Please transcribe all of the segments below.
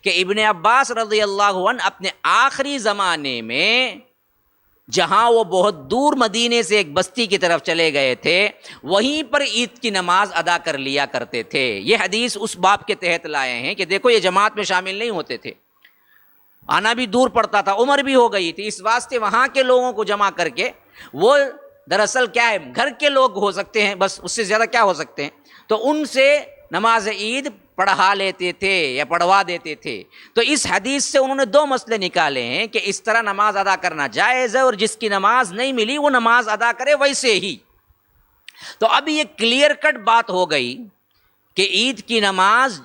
کہ ابن عباس رضی اللہ عنہ اپنے آخری زمانے میں جہاں وہ بہت دور مدینے سے ایک بستی کی طرف چلے گئے تھے، وہیں پر عید کی نماز ادا کر لیا کرتے تھے۔ یہ حدیث اس باب کے تحت لائے ہیں کہ دیکھو یہ جماعت میں شامل نہیں ہوتے تھے، آنا بھی دور پڑتا تھا، عمر بھی ہو گئی تھی، اس واسطے وہاں کے لوگوں کو جمع کر کے، وہ دراصل کیا ہے، گھر کے لوگ ہو سکتے ہیں، بس اس سے زیادہ کیا ہو سکتے ہیں، تو ان سے نماز عید پڑھا لیتے تھے یا پڑھوا دیتے تھے۔ تو اس حدیث سے انہوں نے دو مسئلے نکالے ہیں کہ اس طرح نماز ادا کرنا جائز ہے، اور جس کی نماز نہیں ملی وہ نماز ادا کرے ویسے ہی۔ تو اب یہ کلیئر کٹ بات ہو گئی کہ عید کی نماز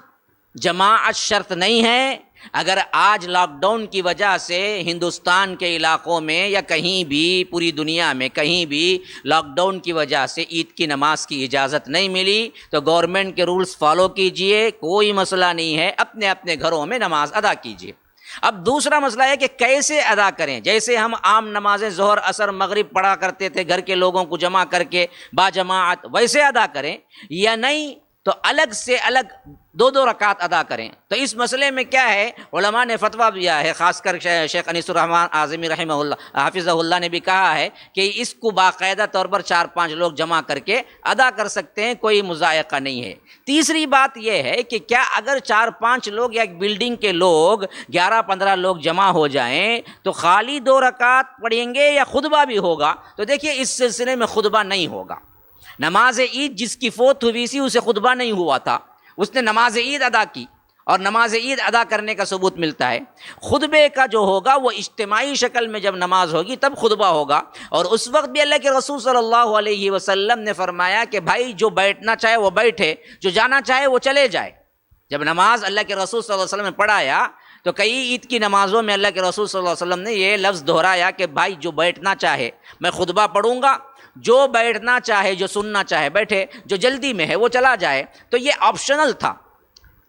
جماعت شرط نہیں ہے۔ اگر آج لاک ڈاؤن کی وجہ سے ہندوستان کے علاقوں میں یا کہیں بھی پوری دنیا میں کہیں بھی لاک ڈاؤن کی وجہ سے عید کی نماز کی اجازت نہیں ملی تو گورنمنٹ کے رولز فالو کیجئے، کوئی مسئلہ نہیں ہے، اپنے اپنے گھروں میں نماز ادا کیجئے۔ اب دوسرا مسئلہ ہے کہ کیسے ادا کریں۔ جیسے ہم عام نمازیں ظہر عصر مغرب پڑھا کرتے تھے گھر کے لوگوں کو جمع کر کے با جماعت، ویسے ادا کریں یا نہیں تو الگ سے الگ دو دو رکعت ادا کریں۔ تو اس مسئلے میں کیا ہے، علماء نے فتویٰ دیا ہے، خاص کر شیخ انیس الرحمن اعظمی رحمہ اللہ حافظہ اللہ نے بھی کہا ہے کہ اس کو باقاعدہ طور پر 4-5 لوگ جمع کر کے ادا کر سکتے ہیں، کوئی مضائقہ نہیں ہے۔ تیسری بات یہ ہے کہ کیا اگر 4-5 لوگ یا ایک بلڈنگ کے لوگ 11-15 لوگ جمع ہو جائیں تو خالی 2 رکعت پڑھیں گے یا خطبہ بھی ہوگا؟ تو دیکھیے اس سلسلے میں خطبہ نہیں ہوگا۔ نماز عید جس کی فوت ہوئی سی اسے خطبہ نہیں ہوا تھا، اس نے نماز عید ادا کی، اور نماز عید ادا کرنے کا ثبوت ملتا ہے۔ خطبے کا جو ہوگا وہ اجتماعی شکل میں جب نماز ہوگی تب خطبہ ہوگا، اور اس وقت بھی اللہ کے رسول صلی اللہ علیہ وسلم نے فرمایا کہ بھائی جو بیٹھنا چاہے وہ بیٹھے، جو جانا چاہے وہ چلے جائے۔ جب نماز اللہ کے رسول صلی اللہ علیہ وسلم نے پڑھایا تو کئی عید کی نمازوں میں اللہ کے رسول صلی اللہ علیہ وسلم نے یہ لفظ دہرایا کہ بھائی جو بیٹھنا چاہے میں خطبہ پڑھوں گا، جو بیٹھنا چاہے جو سننا چاہے بیٹھے، جو جلدی میں ہے وہ چلا جائے۔ تو یہ آپشنل تھا۔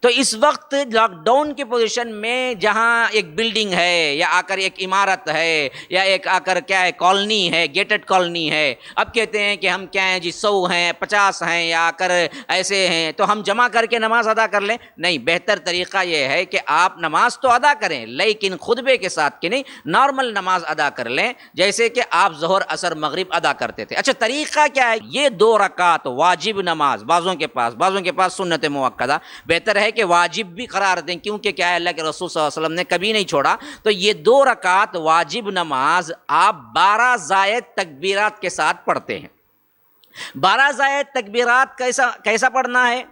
تو اس وقت لاک ڈاؤن کی پوزیشن میں جہاں ایک بلڈنگ ہے یا آ کر ایک عمارت ہے یا ایک آ کر کیا ہے کالونی ہے، گیٹڈ کالونی ہے، اب کہتے ہیں کہ ہم کیا ہیں جی 100 ہیں 50 ہیں یا آ کر ایسے ہیں تو ہم جمع کر کے نماز ادا کر لیں۔ نہیں، بہتر طریقہ یہ ہے کہ آپ نماز تو ادا کریں لیکن خطبے کے ساتھ کہ نہیں، نارمل نماز ادا کر لیں جیسے کہ آپ ظہر عصر مغرب ادا کرتے تھے۔ اچھا طریقہ کیا ہے؟ یہ 2 رکعت واجب نماز بعضوں کے پاس سنت موقدہ، بہتر ہے کہ واجب بھی قرار دیں کیونکہ کیا ہے اللہ کے رسول صلی اللہ علیہ وسلم نے کبھی نہیں چھوڑا۔ تو یہ 2 رکعت واجب نماز آپ 12 زائد تکبیرات کے ساتھ پڑھتے ہیں۔ 12 زائد تکبیرات کیسا پڑھنا ہے؟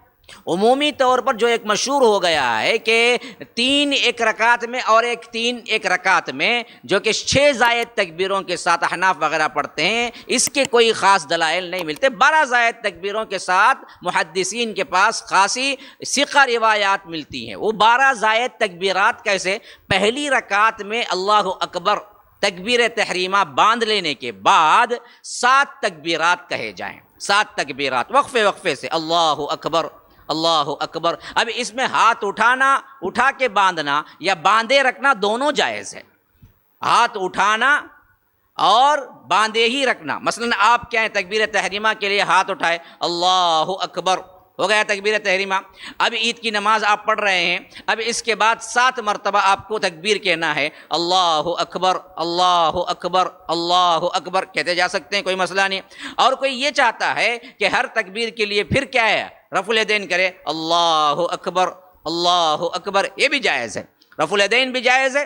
عمومی طور پر جو ایک مشہور ہو گیا ہے کہ 3 ایک رکعت میں اور 3 ایک رکعت میں، جو کہ 6 زائد تکبیروں کے ساتھ احناف وغیرہ پڑھتے ہیں، اس کے کوئی خاص دلائل نہیں ملتے۔ 12 زائد تکبیروں کے ساتھ محدثین کے پاس خاصی ثقہ روایات ملتی ہیں۔ وہ 12 زائد تکبیرات کیسے؟ پہلی رکعت میں اللہ اکبر تکبیر تحریمہ باندھ لینے کے بعد 7 تکبیرات کہے جائیں، 7 تکبیرات وقفے سے، اللہ اکبر اللہ اکبر۔ اب اس میں ہاتھ اٹھا کے باندھنا یا باندھے رکھنا دونوں جائز ہے۔ ہاتھ اٹھانا اور باندھے ہی رکھنا، مثلا آپ کیا ہے تکبیر تحریمہ کے لیے ہاتھ اٹھائے، اللہ اکبر، ہو گیا تکبیر تحریمہ۔ اب عید کی نماز آپ پڑھ رہے ہیں، اب اس کے بعد 7 مرتبہ آپ کو تکبیر کہنا ہے، اللہ اکبر اللہ اکبر اللہ اکبر، کہتے جا سکتے ہیں، کوئی مسئلہ نہیں۔ اور کوئی یہ چاہتا ہے کہ ہر تکبیر کے لیے پھر کیا ہے رفع الیدین کرے، اللہ اکبر، یہ بھی جائز ہے، رفع الیدین بھی جائز ہے،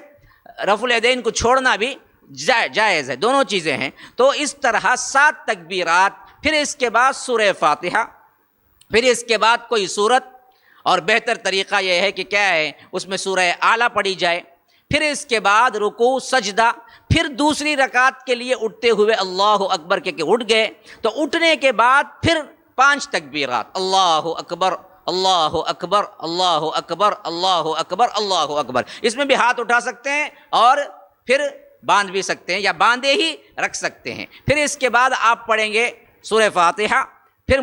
رفع الیدین کو چھوڑنا بھی جائز ہے، دونوں چیزیں ہیں۔ تو اس طرح 7 تکبیرات، پھر اس کے بعد سورہ فاتحہ، پھر اس کے بعد کوئی سورت، اور بہتر طریقہ یہ ہے کہ کیا ہے اس میں سورہ اعلیٰ پڑھی جائے، پھر اس کے بعد رکوع سجدہ، پھر دوسری رکعت کے لیے اٹھتے ہوئے اللہ اکبر کہ اٹھ گئے تو اٹھنے کے بعد پھر 5 تکبیرات، اللہ اکبر اللہ اکبر اللہ اکبر اللہ اکبر اللہ اکبر۔ اس میں بھی ہاتھ اٹھا سکتے ہیں اور پھر باندھ بھی سکتے ہیں یا باندھے ہی رکھ سکتے ہیں۔ پھر اس کے بعد آپ پڑھیں گے سورہ فاتحہ، پھر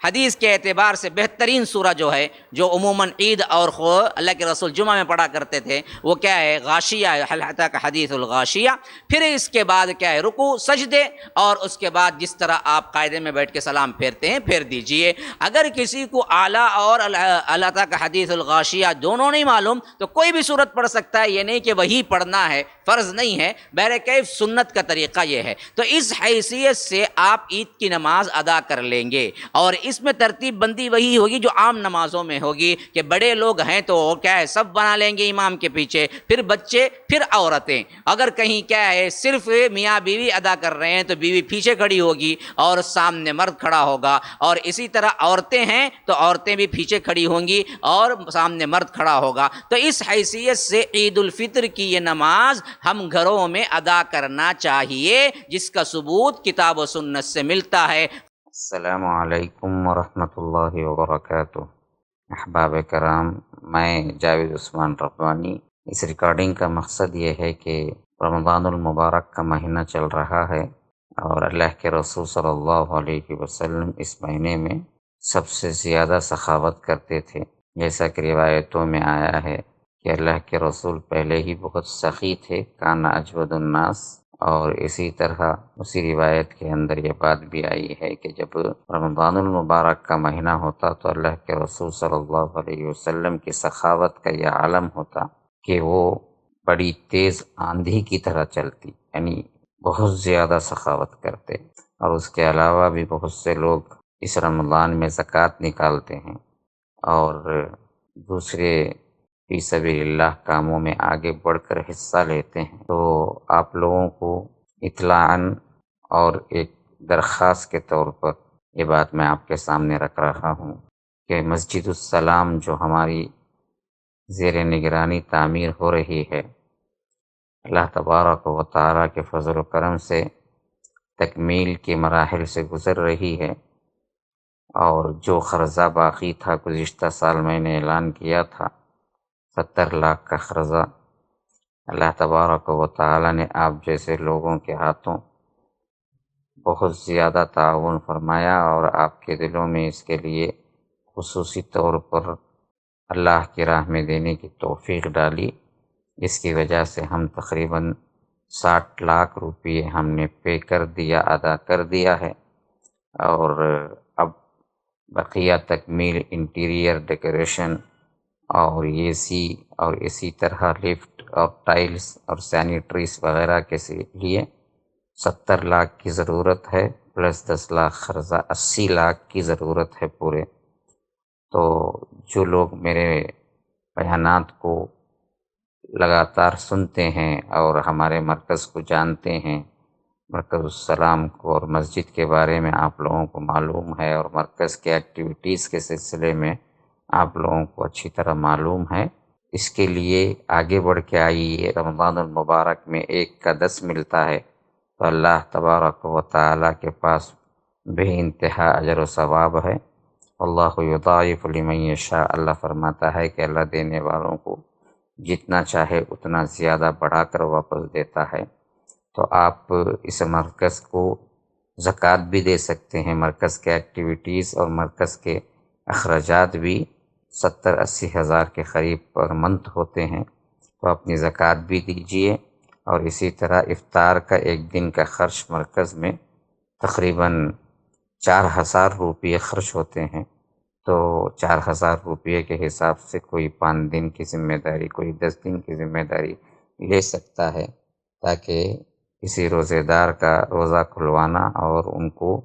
حدیث کے اعتبار سے بہترین سورہ جو ہے جو عموماً عید اور اللہ کے رسول جمعہ میں پڑھا کرتے تھے وہ کیا ہے؟ غاشیہ، حل اتاک حدیث الغاشیہ۔ پھر اس کے بعد کیا ہے؟ رکوع، سجدے، اور اس کے بعد جس طرح آپ قاعدے میں بیٹھ کے سلام پھیرتے ہیں پھیر دیجئے۔ اگر کسی کو اعلیٰ اور حل اتاک حدیث الغاشیہ دونوں نہیں معلوم تو کوئی بھی صورت پڑھ سکتا ہے، یہ نہیں کہ وہی پڑھنا ہے، فرض نہیں ہے، بہرکیف سنت کا طریقہ یہ ہے۔ تو اس حیثیت سے آپ عید کی نماز ادا کر لیں گے، اور اس میں ترتیب بندی وہی ہوگی جو عام نمازوں میں ہوگی کہ بڑے لوگ ہیں تو کیا ہے سب بنا لیں گے امام کے پیچھے، پھر بچے، پھر عورتیں۔ اگر کہیں کیا ہے صرف میاں بیوی ادا کر رہے ہیں تو بیوی پیچھے کھڑی ہوگی اور سامنے مرد کھڑا ہوگا، اور اسی طرح عورتیں ہیں تو عورتیں بھی پیچھے کھڑی ہوں گی اور سامنے مرد کھڑا ہوگا۔ تو اس حیثیت سے عید الفطر کی یہ نماز ہم گھروں میں ادا کرنا چاہیے، جس کا ثبوت کتاب و سنت سے ملتا ہے۔ السلام علیکم ورحمۃ اللہ وبرکاتہ۔ احباب کرام، میں جاوید عثمان ربانی۔ اس ریکارڈنگ کا مقصد یہ ہے کہ رمضان المبارک کا مہینہ چل رہا ہے، اور اللہ کے رسول صلی اللہ علیہ وسلم اس مہینے میں سب سے زیادہ سخاوت کرتے تھے، جیسا کہ روایتوں میں آیا ہے کہ اللہ کے رسول پہلے ہی بہت سخی تھے، کان اجود الناس۔ اور اسی طرح اسی روایت کے اندر یہ بات بھی آئی ہے کہ جب رمضان المبارک کا مہینہ ہوتا تو اللہ کے رسول صلی اللہ علیہ وسلم کی سخاوت کا یہ عالم ہوتا کہ وہ بڑی تیز آندھی کی طرح چلتی، یعنی بہت زیادہ سخاوت کرتے۔ اور اس کے علاوہ بھی بہت سے لوگ اس رمضان میں زکوٰۃ نکالتے ہیں اور دوسرے فی سبیل اللہ کاموں میں آگے بڑھ کر حصہ لیتے ہیں۔ تو آپ لوگوں کو اطلاعاً اور ایک درخواست کے طور پر یہ بات میں آپ کے سامنے رکھ رہا ہوں کہ مسجد السلام جو ہماری زیر نگرانی تعمیر ہو رہی ہے، اللہ تبارک و تعالیٰ کے فضل و کرم سے تکمیل کے مراحل سے گزر رہی ہے، اور جو قرضہ باقی تھا گزشتہ سال میں نے اعلان کیا تھا 70 لاکھ کا قرضہ، اللہ تبارک و تعالیٰ نے آپ جیسے لوگوں کے ہاتھوں بہت زیادہ تعاون فرمایا، اور آپ کے دلوں میں اس کے لیے خصوصی طور پر اللہ کی راہ میں دینے کی توفیق ڈالی، جس کی وجہ سے ہم تقریباً 60 لاکھ روپئے ہم نے پے کر دیا، ادا کر دیا ہے، اور اب بقیہ تکمیل، انٹیریئر ڈیکوریشن اور اے سی اور اسی طرح لفٹ اور ٹائلز اور سینیٹریز وغیرہ کے لیے 70 لاکھ کی ضرورت ہے، پلس 10 لاکھ قرضہ، 80 لاکھ کی ضرورت ہے پورے۔ تو جو لوگ میرے بیانات کو لگاتار سنتے ہیں اور ہمارے مرکز کو جانتے ہیں، مرکز السلام کو اور مسجد کے بارے میں آپ لوگوں کو معلوم ہے، اور مرکز کے ایکٹیویٹیز کے سلسلے میں آپ لوگوں کو اچھی طرح معلوم ہے، اس کے لیے آگے بڑھ کے آئیے۔ رمضان المبارک میں 1 کا 10 ملتا ہے تو اللہ تبارک و تعالیٰ کے پاس بے انتہا اجر و ثواب ہے۔ اللہ یضاعف لمن یشاء، اللہ فرماتا ہے کہ اللہ دینے والوں کو جتنا چاہے اتنا زیادہ بڑھا کر واپس دیتا ہے۔ تو آپ اس مرکز کو زکوٰۃ بھی دے سکتے ہیں، مرکز کے ایکٹیویٹیز اور مرکز کے اخراجات بھی 70-80 ہزار کے قریب پر منتھ ہوتے ہیں، تو اپنی زکوٰۃ بھی دیجیے۔ اور اسی طرح افطار کا 1 دن کا خرچ مرکز میں تقریباً 4000 روپئے خرچ ہوتے ہیں، تو 4000 روپئے کے حساب سے کوئی 5 دن کی ذمہ داری، کوئی 10 دن کی ذمہ داری لے سکتا ہے، تاکہ کسی روزے دار کا روزہ کھلوانا اور ان کو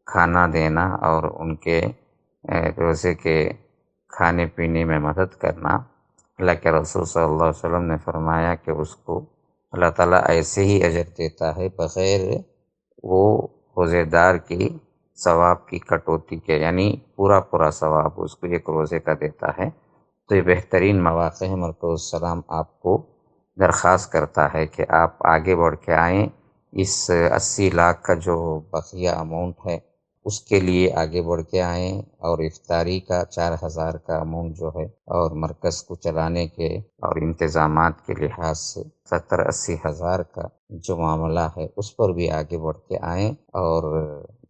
کھانا دینا اور ان کے روزے کے کھانے پینے میں مدد کرنا۔ اللہ کے رسول صلی اللہ علیہ وسلم نے فرمایا کہ اس کو اللہ تعالیٰ ایسے ہی اجر دیتا ہے بغیر وہ روزے دار کی ثواب کی کٹوتی کے، یعنی پورا ثواب اس کو 1 روزے کا دیتا ہے۔ تو یہ بہترین مواقع ہے۔ مرکز السلام آپ کو درخواست کرتا ہے کہ آپ آگے بڑھ کے آئیں، اس 80 لاکھ کا جو بقیہ اماؤنٹ ہے اس کے لیے آگے بڑھ کے آئیں اور افطاری کا 4,000 کا اماؤنٹ جو ہے اور مرکز کو چلانے کے اور انتظامات کے لحاظ سے 70-80 ہزار کا جو معاملہ ہے اس پر بھی آگے بڑھ کے آئیں، اور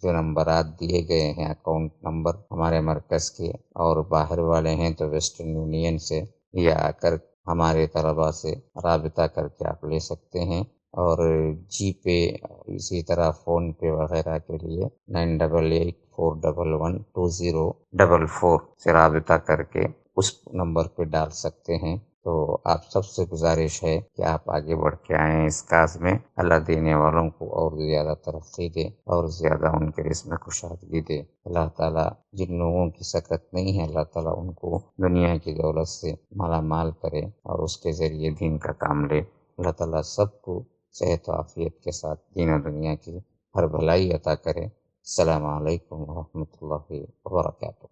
جو نمبرات دیے گئے ہیں اکاؤنٹ نمبر ہمارے مرکز کے، اور باہر والے ہیں تو ویسٹرن یونین سے یا آ کر ہمارے طلباء سے رابطہ کر کے آپ لے سکتے ہیں، اور جی پے اسی طرح فون پے وغیرہ کے لیے 9884112044 سے رابطہ کر کے اس نمبر پہ ڈال سکتے ہیں۔ تو آپ سب سے گزارش ہے کہ آپ آگے بڑھ کے آئیں اس کاز میں، اللہ دینے والوں کو اور زیادہ ترقی دے اور زیادہ ان کے رزق میں کشادگی دے۔ اللہ تعالیٰ جن لوگوں کی سکت نہیں ہے، اللہ تعالیٰ ان کو دنیا کی دولت سے مالا مال کرے اور اس کے ذریعے دین کا کام لے۔ اللہ تعالیٰ سب کو صحت و عافیت کے ساتھ دین و دنیا کی ہر بھلائی عطا کرے۔ السلام علیکم ورحمۃ اللہ وبرکاتہ۔